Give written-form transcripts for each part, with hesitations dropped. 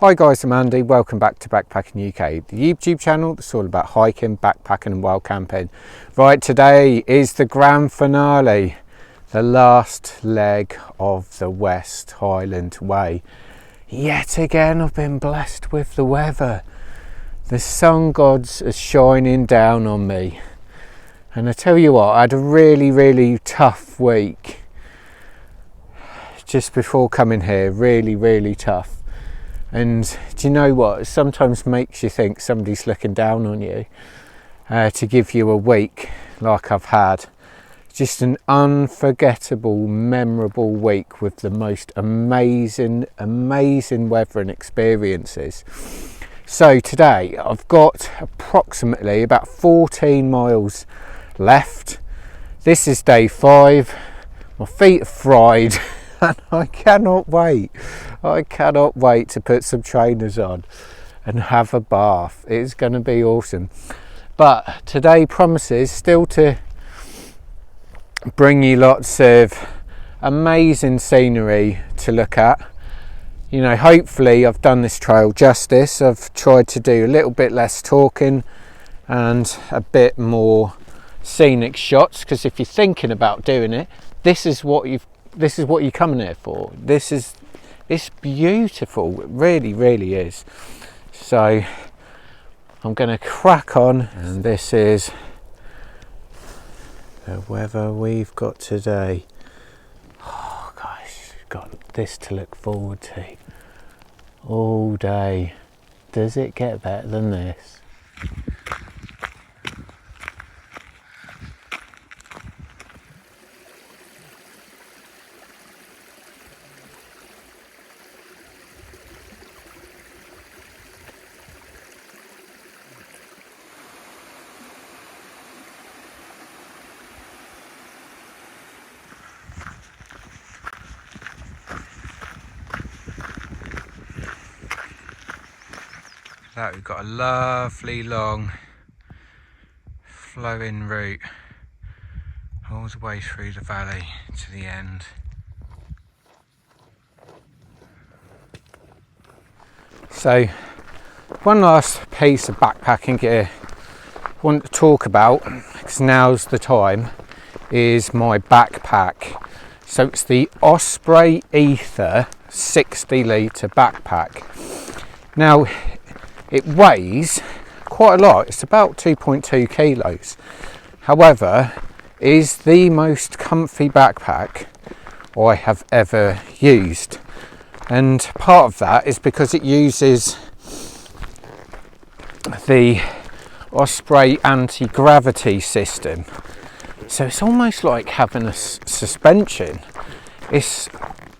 Hi guys, I'm Andy, welcome back to Backpacking UK, the YouTube channel that's all about hiking, backpacking and wild camping. Right, today is the grand finale, the last leg of the West Highland Way. Yet again I've been blessed with the weather. The sun gods are shining down on me. And I tell you what, I had a really tough week just before coming here, really tough. And do you know what, it sometimes makes you think somebody's looking down on you to give you a week like I've had. Just an unforgettable, memorable week with the most amazing weather and experiences. So today I've got approximately about 14 miles left. This is day 5. My feet are fried and I cannot wait to put some trainers on and have a bath. It's going to be awesome. But today promises still to bring you lots of amazing scenery to look at. You know, hopefully I've done this trail justice. I've tried to do a little bit less talking and a bit more scenic shots, because if you're thinking about doing it, this is what you're coming here for. It's beautiful, it really is. So I'm going to crack on, and this is the weather we've got today. Oh gosh, we've got this to look forward to all day. Does it get better than this? That we've got a lovely long flowing route all the way through the valley to the end. So one last piece of backpacking gear I want to talk about, because now's the time, is my backpack. So it's the Osprey Ether 60 litre backpack. Now it weighs quite a lot, it's about 2.2 kilos. However, it is the most comfy backpack I have ever used. And part of that is because it uses the Osprey anti-gravity system. So it's almost like having a suspension. It's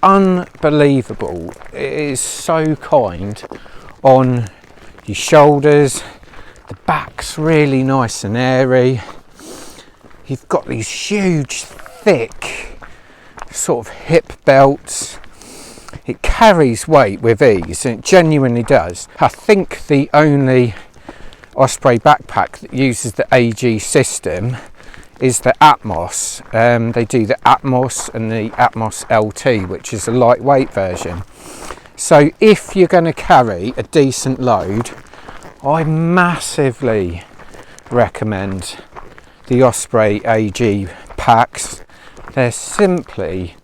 unbelievable. It is so kind on your shoulders. The back's really nice and airy. You've got these huge, thick sort of hip belts. It carries weight with ease, and it genuinely does. I think the only Osprey backpack that uses the AG system is the Atmos. They do the Atmos and the Atmos LT, which is a lightweight version. So if you're going to carry a decent load, I massively recommend the Osprey AG packs. They're simply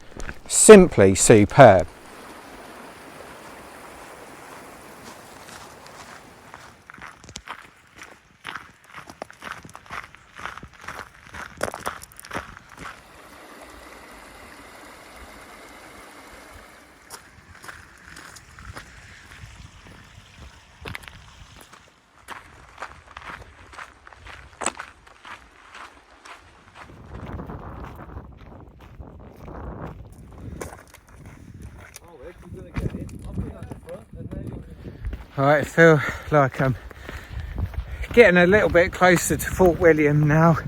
superb. Alright, I feel like I'm getting a little bit closer to Fort William now.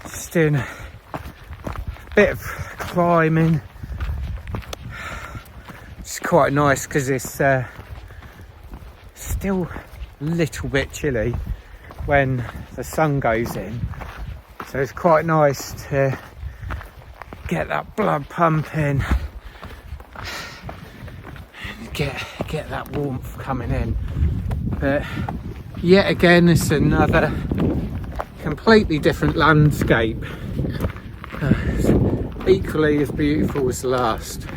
Just doing a bit of climbing. It's quite nice because it's still a little bit chilly when the sun goes in. So it's quite nice to get that blood pumping. get that warmth coming in. But yet again, it's another completely different landscape, equally as beautiful as the last.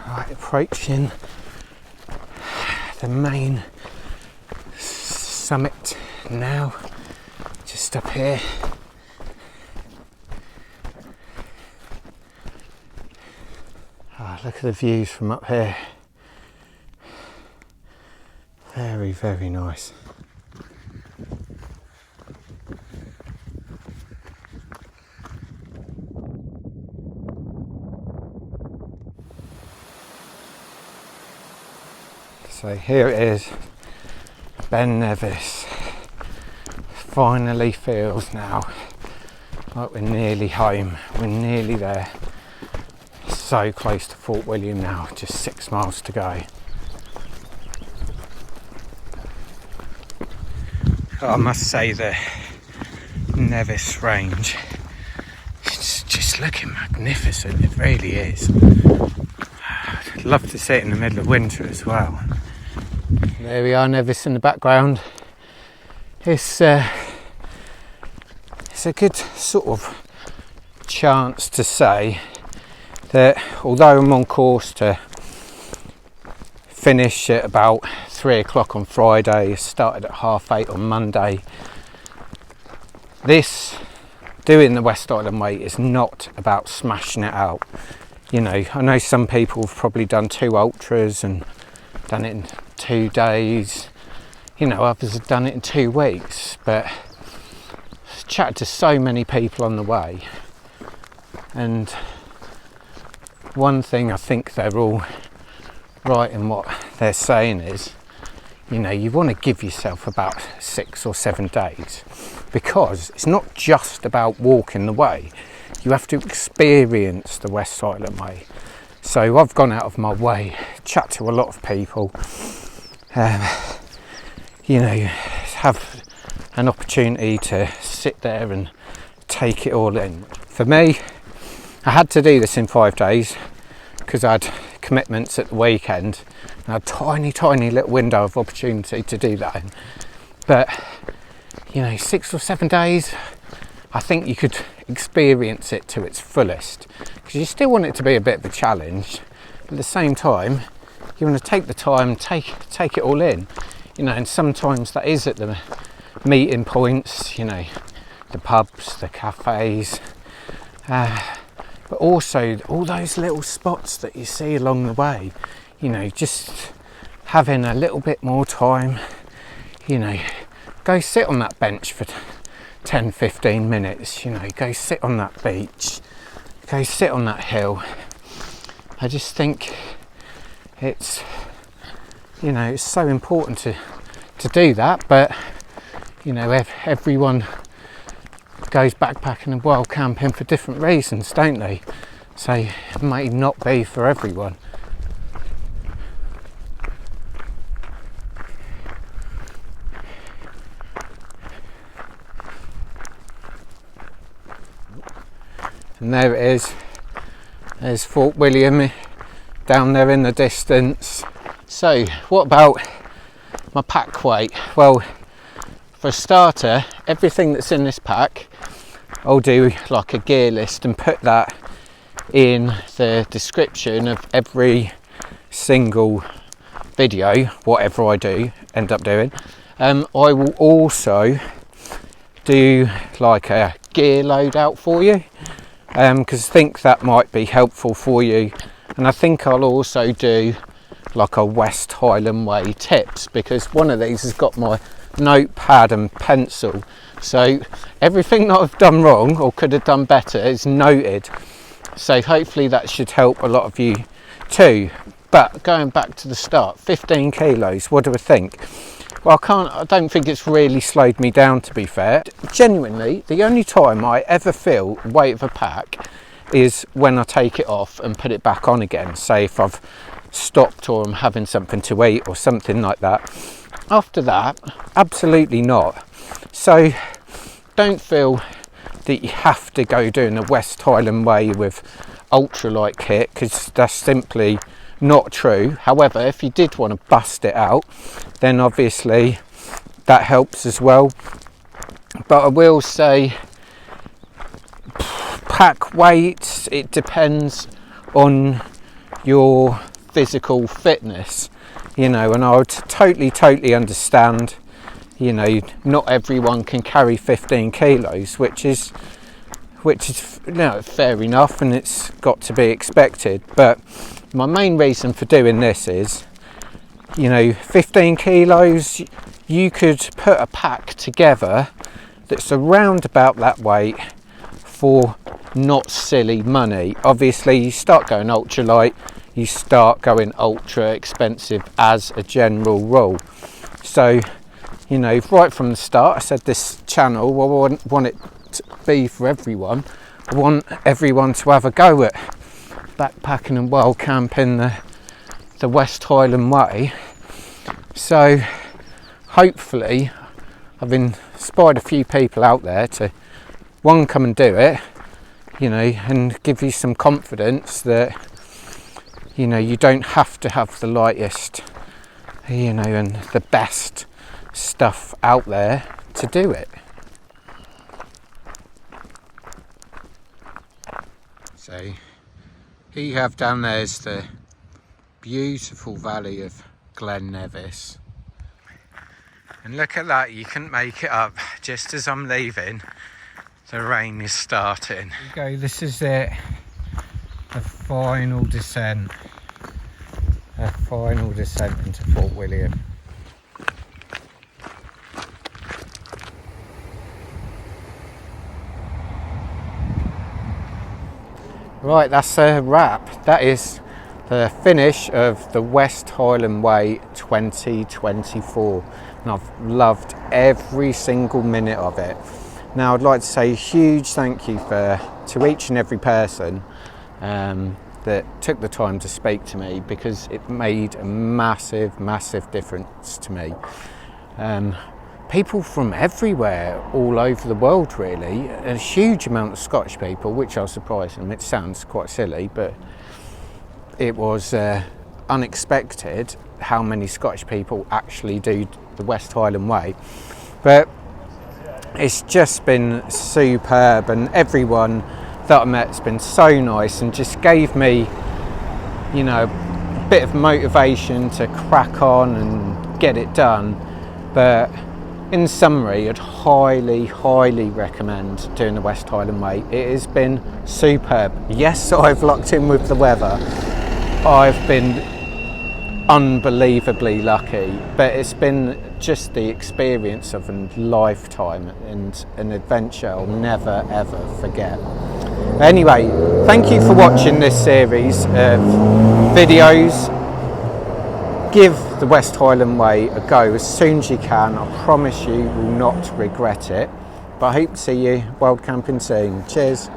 Right, approaching the main summit now, just up here. Oh, look at the views from up here. Very, very nice. So here it is, Glen Nevis. Finally feels now like we're nearly home, we're nearly there. So close to Fort William now, just 6 miles to go. I must say the Nevis range, it's just looking magnificent, it really is. I'd love to see it in the middle of winter as well. There we are, Nevis in the background. It's a good sort of chance to say that although I'm on course to finish at about 3 o'clock on Friday, started at 8:30 on Monday, doing the West Highland Way is not about smashing it out. You know, I know some people have probably done 2 ultras and done it in 2 days. You know, others have done it in 2 weeks, but I've chatted to so many people on the way, and one thing I think they're all right in what they're saying is, you know, you want to give yourself about 6 or 7 days, because it's not just about walking the way. You have to experience the West Highland Way. So I've gone out of my way, chat to a lot of people, you know, have an opportunity to sit there and take it all in. For me, I had to do this in 5 days because I had commitments at the weekend, and I had a tiny little window of opportunity to do that in. But, you know, 6 or 7 days, I think you could experience it to its fullest, because you still want it to be a bit of a challenge, but at the same time you want to take the time, take it all in, you know. And sometimes that is at the meeting points, you know, the pubs, the cafes, but also all those little spots that you see along the way, you know, just having a little bit more time, you know, go sit on that bench for 10-15 minutes, you know, go sit on that beach, go sit on that hill. I just think it's, you know, it's so important to do that. But, you know, everyone goes backpacking and wild camping for different reasons, don't they? So it may not be for everyone. And there it is, there's Fort William down there in the distance. So what about my pack weight? Well, for a starter, everything that's in this pack, I'll do like a gear list and put that in the description of every single video, whatever I do end up doing. I will also do like a gear loadout for you, because I think that might be helpful for you. And I think I'll also do like a West Highland Way tips, because one of these has got my notepad and pencil, so everything that I've done wrong or could have done better is noted. So hopefully that should help a lot of you too. But going back to the start, 15 kilos, what do I think? Well, I don't think it's really slowed me down, to be fair. Genuinely, the only time I ever feel weight of a pack is when I take it off and put it back on again. Say if I've stopped or I'm having something to eat or something like that. After that, absolutely not. So don't feel that you have to go doing the West Highland Way with ultralight kit, because that's simply not true. However, if you did want to bust it out, then obviously that helps as well. But I will say, pack weights, it depends on your physical fitness, you know, and I would totally understand, you know, not everyone can carry 15 kilos, which is you know, fair enough, and it's got to be expected. But my main reason for doing this is, you know, 15 kilos, you could put a pack together that's around about that weight for not silly money. Obviously, you start going ultralight, you start going ultra expensive as a general rule. So, you know, right from the start, I said this channel, well, I want it to be for everyone. I want everyone to have a go at backpacking and wild camping the West Highland Way. So hopefully I've inspired a few people out there to, one, come and do it, you know, and give you some confidence that, you know, you don't have to have the lightest, you know, and the best stuff out there to do it. So here you have down there is the beautiful valley of Glen Nevis, and look at that, you couldn't make it up. Just as I'm leaving, the rain is starting. Here you go, this is it, the final descent, into Fort William. Right, that's a wrap. That is the finish of the West Highland Way 2024, and I've loved every single minute of it. Now I'd like to say a huge thank you to each and every person that took the time to speak to me, because it made a massive difference to me. People from everywhere, all over the world really, a huge amount of Scottish people, which I was surprised, and it sounds quite silly, but it was unexpected how many Scottish people actually do the West Highland Way. But it's just been superb, and everyone that I met has been so nice and just gave me, you know, a bit of motivation to crack on and get it done. But in summary, I'd highly recommend doing the West Highland Way. It has been superb. Yes, I've locked in with the weather. I've been unbelievably lucky, but it's been just the experience of a lifetime and an adventure I'll never ever forget. Anyway, thank you for watching this series of videos. Give the West Highland Way a go as soon as you can. I promise you will not regret it. But I hope to see you wild camping soon. Cheers.